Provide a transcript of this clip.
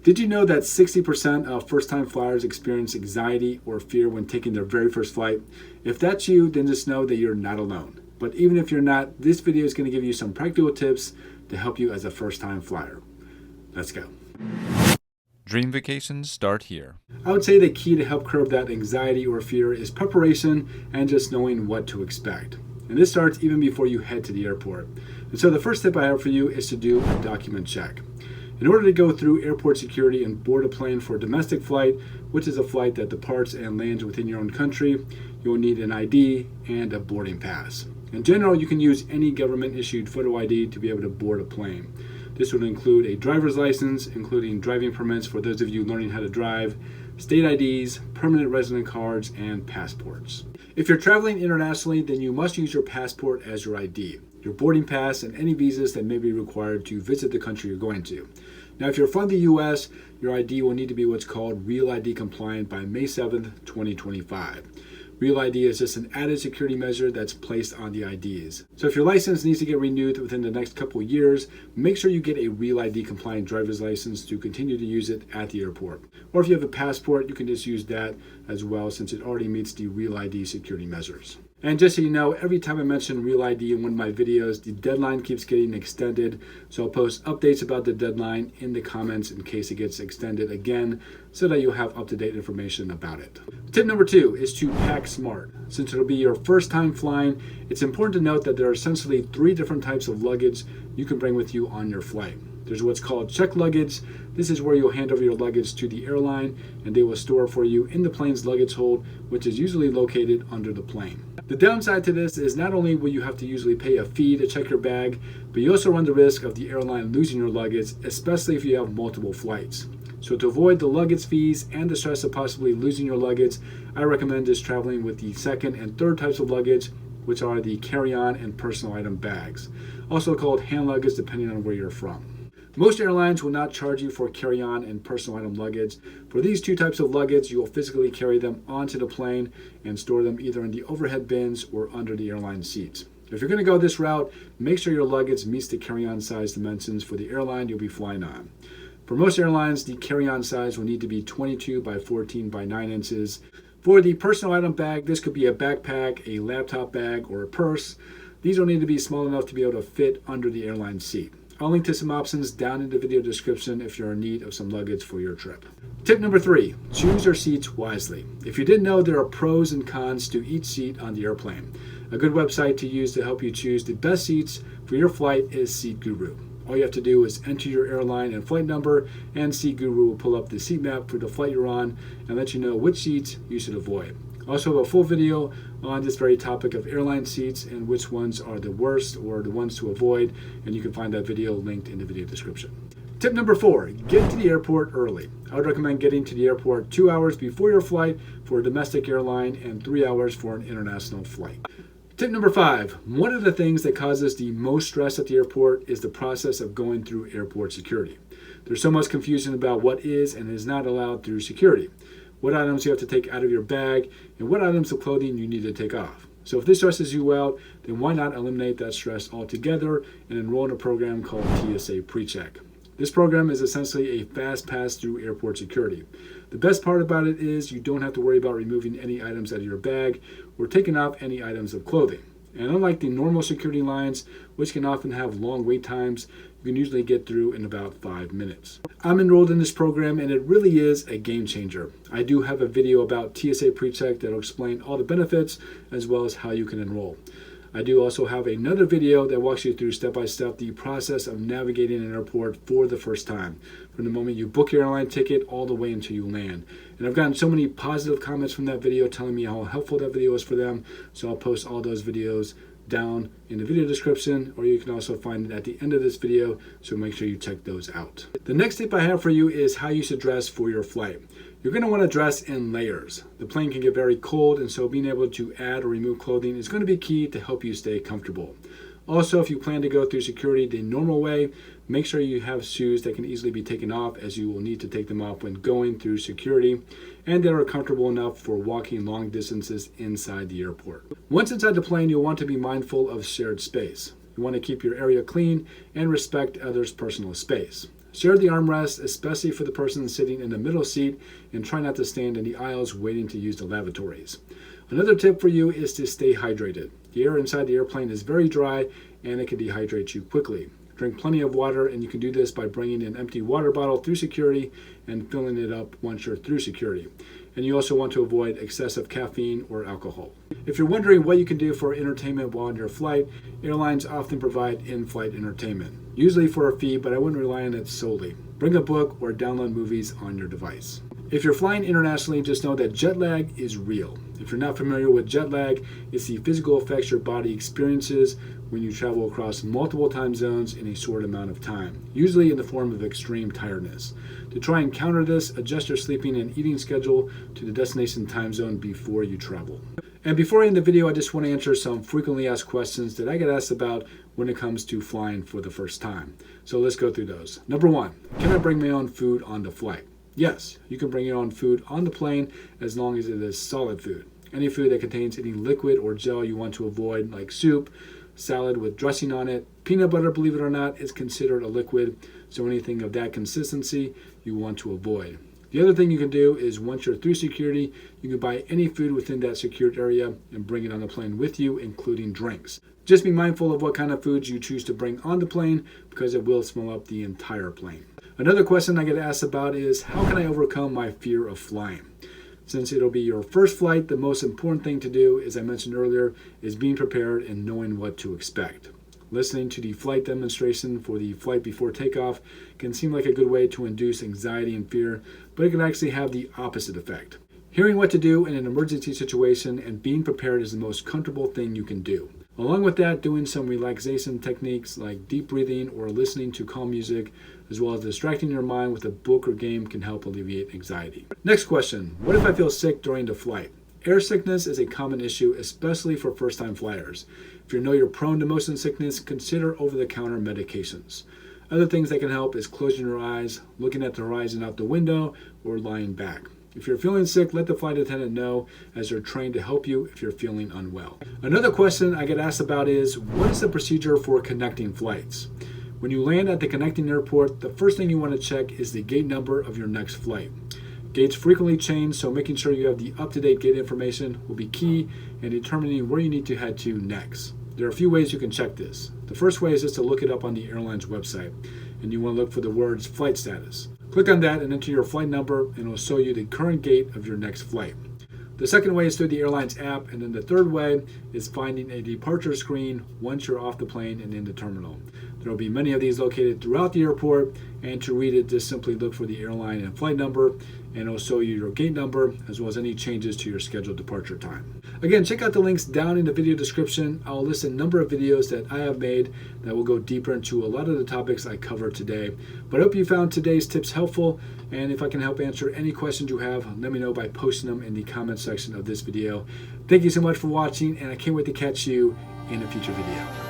Did you know that 60% of first-time flyers experience anxiety or fear when taking their very first flight? If that's you, then just know that you're not alone. But even if you're not, this video is going to give you some practical tips to help you as a first-time flyer. Let's go. Dream vacations start here. I would say the key to help curb that anxiety or fear is preparation and just knowing what to expect. And this starts even before you head to the airport. And so the first tip I have for you is to do a document check. In order to go through airport security and board a plane for a domestic flight, which is a flight that departs and lands within your own country, you will need an ID and a boarding pass. In general, you can use any government-issued photo ID to be able to board a plane. This would include a driver's license, including driving permits for those of you learning how to drive, state IDs, permanent resident cards, and passports. If you're traveling internationally, then you must use your passport as your ID, your boarding pass, and any visas that may be required to visit the country you're going to. Now, if you're from the US, your ID will need to be what's called Real ID compliant by May 7th, 2025. Real ID is just an added security measure that's placed on the IDs. So if your license needs to get renewed within the next couple of years, make sure you get a Real ID compliant driver's license to continue to use it at the airport. Or if you have a passport, you can just use that as well since it already meets the Real ID security measures. And just so you know, every time I mention Real ID in one of my videos, the deadline keeps getting extended. So I'll post updates about the deadline in the comments in case it gets extended again, so that you'll have up-to-date information about it. Tip number 2 is to pack smart. Since it'll be your first time flying, it's important to note that there are essentially 3 different types of luggage you can bring with you on your flight. There's what's called checked luggage. This is where you'll hand over your luggage to the airline and they will store it for you in the plane's luggage hold, which is usually located under the plane. The downside to this is not only will you have to usually pay a fee to check your bag, but you also run the risk of the airline losing your luggage, especially if you have multiple flights. So to avoid the luggage fees and the stress of possibly losing your luggage, I recommend just traveling with the second and third types of luggage, which are the carry-on and personal item bags, also called hand luggage depending on where you're from. Most airlines will not charge you for carry-on and personal item luggage. For these 2 types of luggage, you will physically carry them onto the plane and store them either in the overhead bins or under the airline seats. If you're going to go this route, make sure your luggage meets the carry-on size dimensions for the airline you'll be flying on. For most airlines, the carry-on size will need to be 22 by 14 by 9 inches. For the personal item bag, this could be a backpack, a laptop bag, or a purse. These will need to be small enough to be able to fit under the airline seat. I'll link to some options down in the video description if you're in need of some luggage for your trip. Tip number 3, choose your seats wisely. If you didn't know, there are pros and cons to each seat on the airplane. A good website to use to help you choose the best seats for your flight is Seat Guru. All you have to do is enter your airline and flight number, and Seat Guru will pull up the seat map for the flight you're on and let you know which seats you should avoid. I also have a full video on this very topic of airline seats and which ones are the worst or the ones to avoid, and you can find that video linked in the video description. Tip number 4, get to the airport early. I would recommend getting to the airport 2 hours before your flight for a domestic airline and 3 hours for an international flight. Tip number 5, one of the things that causes the most stress at the airport is the process of going through airport security. There's so much confusion about what is and is not allowed through security, what items you have to take out of your bag, and what items of clothing you need to take off. So if this stresses you out, then why not eliminate that stress altogether and enroll in a program called TSA PreCheck. This program is essentially a fast pass through airport security. The best part about it is you don't have to worry about removing any items out of your bag or taking off any items of clothing. And unlike the normal security lines, which can often have long wait times, you can usually get through in about 5 minutes. I'm enrolled in this program and it really is a game changer. I do have a video about TSA PreCheck that will explain all the benefits as well as how you can enroll. I do also have another video that walks you through step-by-step the process of navigating an airport for the first time, from the moment you book your airline ticket all the way until you land. And I've gotten so many positive comments from that video telling me how helpful that video is for them, so I'll post all those videos down in the video description, or you can also find it at the end of this video, so make sure you check those out. The next tip I have for you is how you should dress for your flight. You're going to want to dress in layers. The plane can get very cold, and so being able to add or remove clothing is going to be key to help you stay comfortable. Also, if you plan to go through security the normal way, make sure you have shoes that can easily be taken off, as you will need to take them off when going through security, and that are comfortable enough for walking long distances inside the airport. Once inside the plane, you'll want to be mindful of shared space. You want to keep your area clean and respect others' personal space. Share the armrest, especially for the person sitting in the middle seat, and try not to stand in the aisles waiting to use the lavatories. Another tip for you is to stay hydrated. The air inside the airplane is very dry and it can dehydrate you quickly. Drink plenty of water, and you can do this by bringing an empty water bottle through security and filling it up once you're through security. And you also want to avoid excessive caffeine or alcohol. If you're wondering what you can do for entertainment while on your flight, airlines often provide in-flight entertainment, usually for a fee, but I wouldn't rely on it solely. Bring a book or download movies on your device. If you're flying internationally, just know that jet lag is real. If you're not familiar with jet lag, it's the physical effects your body experiences when you travel across multiple time zones in a short amount of time, usually in the form of extreme tiredness. To try and counter this, adjust your sleeping and eating schedule to the destination time zone before you travel. And before I end the video, I just want to answer some frequently asked questions that I get asked about when it comes to flying for the first time. So let's go through those. Number one, can I bring my own food on the flight? Yes, you can bring your own food on the plane as long as it is solid food. Any food that contains any liquid or gel you want to avoid, like soup, salad with dressing on it. Peanut butter, believe it or not, is considered a liquid, so anything of that consistency you want to avoid. The other thing you can do is once you're through security, you can buy any food within that secured area and bring it on the plane with you, including drinks. Just be mindful of what kind of foods you choose to bring on the plane because it will smell up the entire plane. Another question I get asked about is, how can I overcome my fear of flying? Since it'll be your first flight, the most important thing to do, as I mentioned earlier, is being prepared and knowing what to expect. Listening to the flight demonstration for the flight before takeoff can seem like a good way to induce anxiety and fear, but it can actually have the opposite effect. Hearing what to do in an emergency situation and being prepared is the most comfortable thing you can do. Along with that, doing some relaxation techniques like deep breathing or listening to calm music, as well as distracting your mind with a book or game, can help alleviate anxiety. Next question, what if I feel sick during the flight? Air sickness is a common issue, especially for first-time flyers. If you know you're prone to motion sickness, consider over-the-counter medications. Other things that can help is closing your eyes, looking at the horizon out the window, or lying back. If you're feeling sick, let the flight attendant know, as they're trained to help you if you're feeling unwell. Another question I get asked about is, what is the procedure for connecting flights? When you land at the connecting airport, the first thing you want to check is the gate number of your next flight. Gates frequently change, so making sure you have the up-to-date gate information will be key in determining where you need to head to next. There are a few ways you can check this. The first way is just to look it up on the airline's website, and you want to look for the words flight status. Click on that and enter your flight number, and it will show you the current gate of your next flight. The second way is through the airline's app, and then the third way is finding a departure screen once you're off the plane and in the terminal. There will be many of these located throughout the airport, and to read it, just simply look for the airline and flight number, and it will show you your gate number as well as any changes to your scheduled departure time. Again, check out the links down in the video description. I'll list a number of videos that I have made that will go deeper into a lot of the topics I covered today. But I hope you found today's tips helpful, and if I can help answer any questions you have, let me know by posting them in the comment section of this video. Thank you so much for watching, and I can't wait to catch you in a future video.